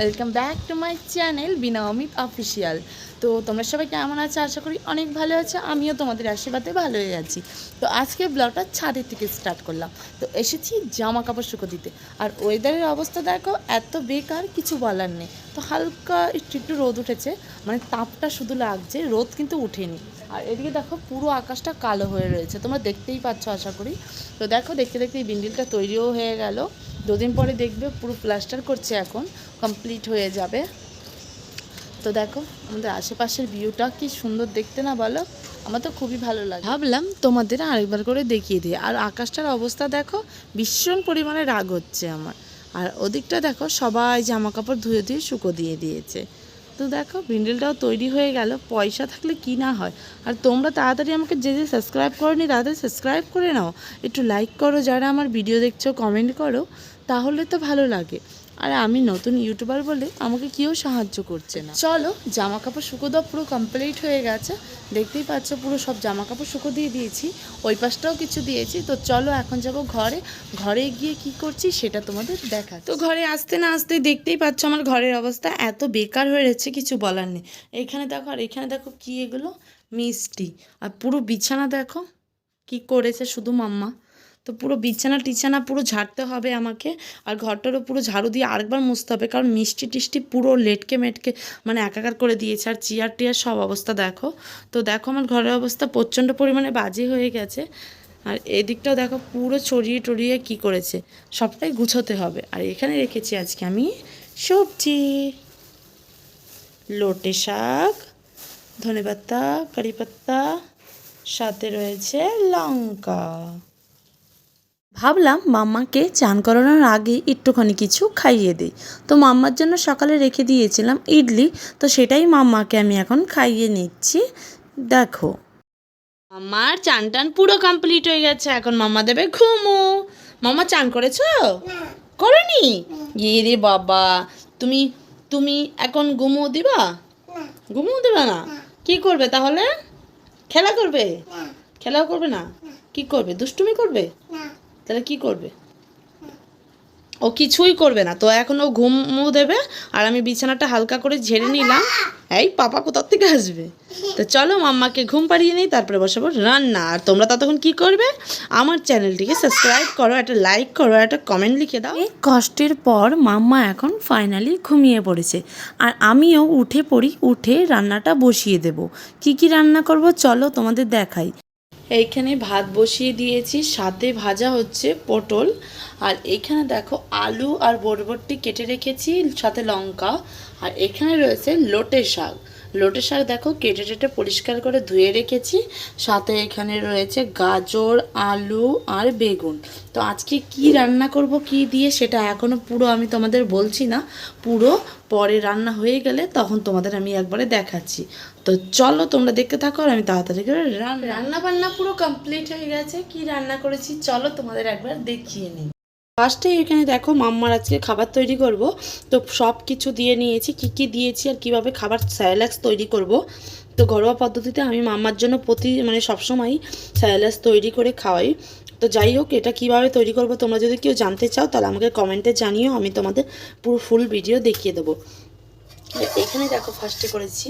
Welcome back to my channel Veena Amit official. তো তোমরা সবাই কেমন আছো? আশা করি অনেক ভালো আছে। আমিও তোমাদের আশীর্বাদে ভালোই আছি। তো আজকে ব্লগটা ছাদের থেকে স্টার্ট করলাম। তো এসেছি জামা কাপড় শুকো দিতে। আর ওয়েদারের অবস্থা দেখো, এত বেকার, কিছু বলার নেই। তো হালকা একটু রোদ উঠেছে, মানে তাপটা শুধু লাগছে, রোদ কিন্তু উঠেনি। আর এদিকে দেখো পুরো আকাশটা কালো হয়ে রয়েছে, তোমরা দেখতেই পাচ্ছ আশা করি। তো দেখো দেখতে দেখতে এই বিন্ডিলটা তৈরিও হয়ে গেল। দুদিন পরে দেখবে পুরো প্লাস্টার করছে, এখন কমপ্লিট হয়ে যাবে। তো দেখো আমাদের আশেপাশের ভিউটা কি সুন্দর দেখতে না বলো? আমার তো খুবই ভালো লাগে। ভাবলাম তোমাদের আরেকবার করে দেখিয়ে দিই। আর আকাশটার অবস্থা দেখো, ভীষণ পরিমাণে রাগ হচ্ছে আমার। আর ওদিকটা দেখো সবাই জামা কাপড় ধুয়ে ধুয়ে শুকো দিয়ে দিয়েছে। তো দেখো বিন্ডেলটাও তৈরি হয়ে গেল। পয়সা থাকলে কি না হয়। আর তোমরা তাড়াতাড়ি আমাকে যে যে সাবস্ক্রাইব করোনি তাড়াতাড়ি সাবস্ক্রাইব করে নাও, একটু লাইক করো, যারা আমার ভিডিও দেখছো কমেন্ট করো, তাহলে তো ভালো লাগে। আর আমি নতুন ইউটিউবার বলে আমাকে কেউ সাহায্য করছে না। চলো জামা কাপড় শুকো দাও, পুরো কমপ্লিট হয়ে গেছে। দেখতেই পাচ্ছ পুরো সব জামা কাপড় শুকো দিয়ে দিয়েছি, ওই পাশটাও কিছু দিয়েছি। তো চলো এখন যাবো ঘরে। ঘরে গিয়ে কি করছি সেটা তোমাদের দেখা। তো ঘরে আসতে না আসতে দেখতেই পাচ্ছ আমার ঘরের অবস্থা এত বেকার হয়ে যাচ্ছে, কিছু বলার নেই। এইখানে দেখো, আর এখানে দেখো কি এগুলো মিষ্টি। আর পুরো বিছানা দেখো কি করেছে শুধু মাম্মা। তো পুরো বিছানা টিছানা পুরো ঝাড়তে হবে আমাকে। আর ঘরটারও পুরো ঝাড়ু দিয়ে আরেকবার মুছতে হবে, কারণ মিষ্টি টিষ্টি পুরো লেটকে মেটকে মানে একাকার করে দিয়েছে। আর চেয়ার টিয়ার সব অবস্থা দেখো। তো দেখো আমার ঘরের অবস্থা প্রচণ্ড পরিমাণে বাজে হয়ে গেছে। আর এদিকটাও দেখো পুরো ছড়িয়ে টড়িয়ে কি করেছে, সবটাই গুছোতে হবে। আর এখানে রেখেছি আজকে আমি সবজি, লোটে শাক, ধনেপাতা, কারি পাতা, সাথে রয়েছে লঙ্কা। ভাবলাম মাম্মাকে চান করানোর আগে একটুখানি কিছু খাইয়ে দিই। তো মাম্মার জন্য সকালে রেখে দিয়েছিলাম ইডলি, তো সেটাই মাম্মাকে আমি এখন খাইয়ে নিচ্ছি। দেখো মাম্মার চান টান পুরো কমপ্লিট হয়ে গেছে, এখন মাম্মা দেবে ঘুমো। মাম্মা চান করেছো? করনি? ইয়ে রে বাবা, তুমি তুমি এখন ঘুমো দিবা? ঘুমো দিবা না? কি করবে তাহলে? খেলা করবে? খেলাও করবে না? কি করবে? দুষ্টুমি করবে? তাহলে কি করবে? ও কিছুই করবে না। তো এখন ও ঘুমও দেবে, আর আমি বিছানাটা হালকা করে ঝেড়ে নিলাম। এই পাপা কোথার থেকে আসবে? তো চলো মাম্মাকে ঘুম পাড়িয়ে নিই, তারপরে বসাবো রান্না। আর তোমরা ততক্ষণ কি করবে? আমার চ্যানেলটিকে সাবস্ক্রাইব করো, একটা লাইক করো, একটা কমেন্ট লিখে দাও। এই কষ্টের পর মাম্মা এখন ফাইনালি ঘুমিয়ে পড়েছে। আর আমিও উঠে পড়ি, উঠে রান্নাটা বসিয়ে দেব। কি কি রান্না করব চলো তোমাদের দেখাই। এইখানে ভাত বসিয়ে দিয়েছি, সাথে ভাজা হচ্ছে পটল। আর এখানে দেখো আলু আর বরবটি কেটে রেখেছি, সাথে লঙ্কা। আর এখানে রয়েছে লোটে শাক। লোটে শাক দেখো কেটে টেটে পরিষ্কার করে ধুয়ে রেখেছি। সাথে এখানে রয়েছে গাজর, আলু আর বেগুন। তো আজকে কি রান্না করব কি দিয়ে সেটা এখনও পুরো আমি তোমাদের বলছি না, পুরো পরে রান্না হয়ে গেলে তখন তোমাদের আমি একবারে দেখাচ্ছি। তো চলো তোমরা দেখতে থাকো, আর আমি তাড়াতাড়ি করে রান্না বান্না পুরো কমপ্লিট হয়ে গেছে। কি রান্না করেছি চলো তোমাদের একবার দেখিয়ে নিই। ফার্স্টে এখানে দেখো মাম্মার আজকে খাবার তৈরি করব। তো সব কিছু দিয়ে নিয়েছি, কি কি দিয়েছি আর কিভাবে খাবার স্যালাক্স তৈরি করব। তো ঘরোয়া পদ্ধতিতে আমি মাম্মার জন্য মানে সবসময়ই স্যালাক্স তৈরি করে খাওয়াই। তো যাই হোক, এটা কিভাবে তৈরি করব তোমরা যদি কেউ জানতে চাও তাহলে আমাকে কমেন্টে জানিও, আমি তোমাদের পুরো ফুল ভিডিও দেখিয়ে দেবো। এখানে দেখো ফার্স্টে করেছি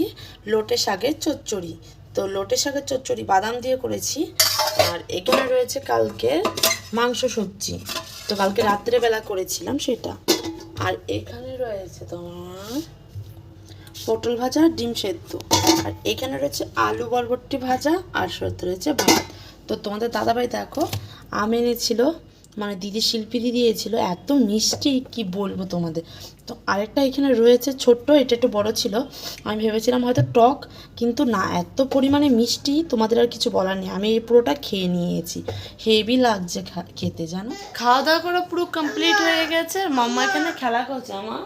লোটে শাকের চচ্চড়ি। তো লোটে শাকের চচ্চড়ি বাদাম দিয়ে করেছি। আর এখানে রয়েছে কালকে মাংস সবজি, তো কালকে রাত্রেবেলা করেছিলাম সেটা। আর এখানে রয়েছে তোমার পটল ভাজা, ডিম সেদ্ধ। আর এখানে রয়েছে আলু বরবটি ভাজা, আর সাথে রয়েছে ভাত। তো তোমাদের দাদাভাই দেখো আম এনেছিল, মানে দিদি শিল্পী দিয়েছিল, এত মিষ্টি কি বলবো তোমাদের। তো আরেকটা এখানে রয়েছে ছোট্ট, এটা একটু বড় ছিল। আমি ভেবেছিলাম হয়তো টক, কিন্তু না, এত পরিমাণে মিষ্টি তোমাদের আর কিছু বলার নেই। আমি এই পুরোটা খেয়ে নিয়েছি, হেভি লাগছে খেতে জানো। খাওয়া দাওয়া করা পুরো কমপ্লিট হয়ে গেছে। আর মাম্মা এখানে খেলা করছে, আমার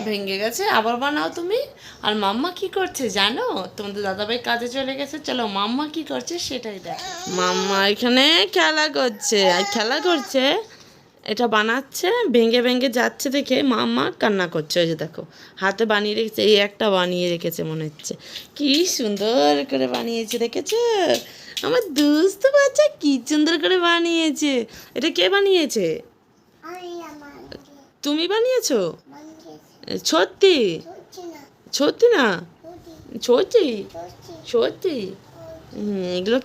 ভেঙে গেছে, আবার বানাও তুমি। আর মাম্মা কি করছে জানো? তোমাদের দাদাভাই কাজে চলে গেছে, চলো মাম্মা কি করছে সেটাই দেখ। মাম্মা এখানে খেলা করছে, আর খেলা করছে এটা বানাচ্ছে, ভেঙে ভেঙে যাচ্ছে দেখে মাম্মা কান্না করছে। ওই যে দেখো হাতে বানিয়ে রেখেছে, এই একটা বানিয়ে রেখেছে মনে হচ্ছে। কি সুন্দর করে বানিয়েছে দেখেছো? আমার দুস্থ বাচ্চা কি সুন্দর করে বানিয়েছে। এটা কে বানিয়েছে? তুমি বানিয়েছো? সত্যি? সত্যি না? সত্যি? সত্যি? এগুলো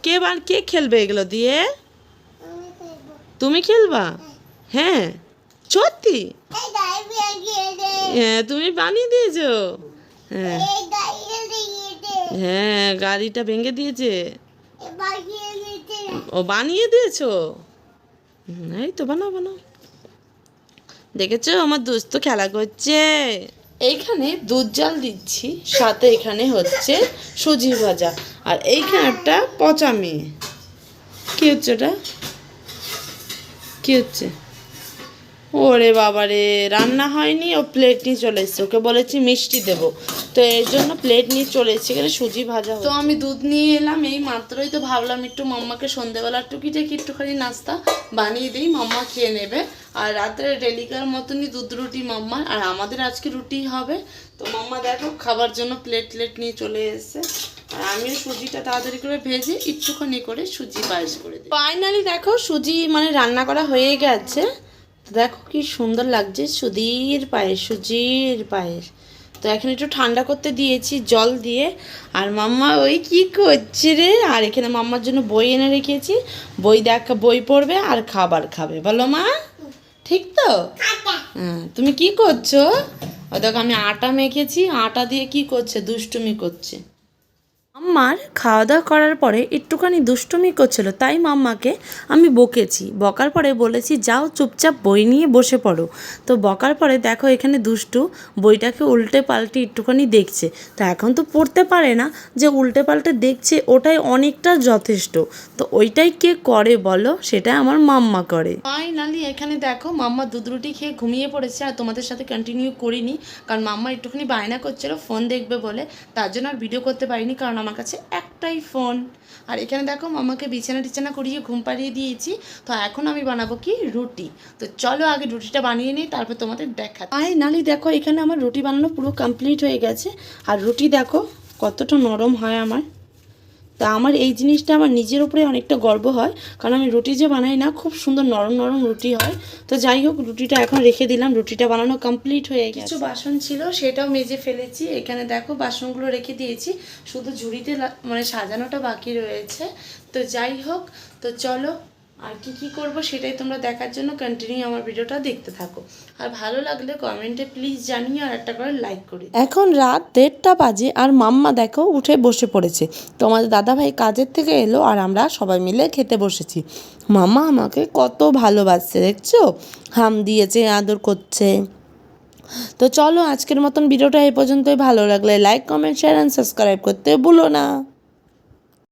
কে খেলবে এগুলো দিয়ে? তুমি খেলবা? হ্যাঁ। সত্যি? হ্যাঁ, তুমি বানিয়ে দিয়েছো? হ্যাঁ। হ্যাঁ, গাড়িটা ভেঙে দিয়েছে। ও বানিয়ে দিয়েছো? এই তো বানাও বানাও। দেখেছো আমার দুস্থ খেলা করছে। এইখানে দুধ জাল দিচ্ছি, সাথে এখানে হচ্ছে সুজি ভাজা, আর এইখানে একটা পচা মেয়ে। কি হচ্ছে ওটা? কি হচ্ছে? ওরে বাবা রে, রান্না হয়নি, ও প্লেট নিয়ে চলে এসছে। ওকে বলেছি মিষ্টি দেবো, তো এর জন্য প্লেট নিয়ে চলে এসেছি। এখানে সুজি ভাজা। তো আমি দুধ নিয়ে এলাম এই মাত্রই, তো ভাবলাম একটু মাম্মাকে সন্ধেবেলার টুকিটাকি একটুখানি নাস্তা বানিয়ে দিই, মাম্মা খেয়ে নেবে। আর রাত্রে ডেলিকার মতনই দুধ রুটি মাম্মার, আর আমাদের আজকে রুটি হবে। তো মাম্মা দেখো খাবার জন্য প্লেট নিয়ে চলে এসেছে। আর আমিও সুজিটা তাড়াতাড়ি করে ভেজে একটুখানি করে সুজি পায়েস করে দিই। ফাইনালি দেখো সুজি মানে রান্না করা হয়ে গেছে। দেখো কি সুন্দর লাগছে, সুজির পায়েস। তো এখন একটু ঠান্ডা করতে দিয়েছি জল দিয়ে। আর মাম্মা ওই কি করছে রে? আর এখানে মাম্মার জন্য বই এনে রেখেছি, বই পড়বে আর খাবার খাবে। বলো মা, ঠিক তো? হ্যাঁ, তুমি কি করছো? ও দেখো আমি আটা মেখেছি, আটা দিয়ে কি করছে, দুষ্টুমি করছে। মাম্মার খাওয়া দাওয়া করার পরে একটুখানি দুষ্টুমি করছিল, তাই মাম্মাকে আমি বকেছি। বকার পরে বলেছি যাও চুপচাপ বই নিয়ে বসে পড়ো। তো বকার পরে দেখো এখানে দুষ্টু বইটাকে উল্টে পাল্টে একটুখানি দেখছে। তো এখন তো পড়তে পারে না, যে উল্টে পাল্টে দেখছে ওটাই অনেকটা যথেষ্ট। তো ওইটাই কে করে বলো? সেটা আমার মাম্মা করে। ফাইনালি এখানে দেখো মাম্মা দুধ রুটি খেয়ে ঘুমিয়ে পড়েছে, আর তোমাদের সাথে কন্টিনিউ করিনি, কারণ মাম্মা একটুখানি বায়না করছিল ফোন দেখবে বলে। তার জন্য আর ভিডিও করতে পারিনি, কারণ আমার কাছে একটাই ফোন। আর এখানে দেখো মামাকে বিছানা করিয়ে ঘুম পাড়িয়ে দিয়েছি। তো এখন আমি বানাবো কি রুটি। তো চলো আগে রুটিটা বানিয়ে নিই, তারপর তোমাদের দেখা। ফাইনালি দেখো এখানে আমার রুটি বানানো পুরো কমপ্লিট হয়ে গেছে। আর রুটি দেখো কতটা নরম হয় আমার। তা আমার এই জিনিসটা আমার নিজের উপরে অনেকটা গর্ব হয়, কারণ আমি রুটি যে বানাই না, খুব সুন্দর নরম নরম রুটি হয়। তো যাই হোক, রুটিটা এখন রেখে দিলাম, রুটিটা বানানো কমপ্লিট হয়ে গেছে। কিছু বাসন ছিল সেটাও মেজে ফেলেছি। এখানে দেখো বাসনগুলো রেখে দিয়েছি, শুধু ঝুড়িতে মানে সাজানোটা বাকি রয়েছে। তো যাই হোক, তো চলো আর কি করব সেটাই তোমরা দেখার জন্য কন্টিনিউ আমার ভিডিওটা দেখতে থাকো। আর ভালো লাগলে কমেন্টে প্লিজ জানিও, আর একটা করে লাইক করি। এখন রাত 1:30 বাজে, আর মাম্মা দেখো উঠে বসে পড়েছে। তো আমাদের দাদাভাই কাজের থেকে এলো, আর আমরা সবাই মিলে খেতে বসেছি। মাম্মা আমাকে কত ভালোবাসছে দেখছো, হাম দিয়েছে, আদর করছে। তো চলো আজকের মতন ভিডিওটা এই পর্যন্তই। ভালো লাগলে like comment share and subscribe করতে ভুলো না।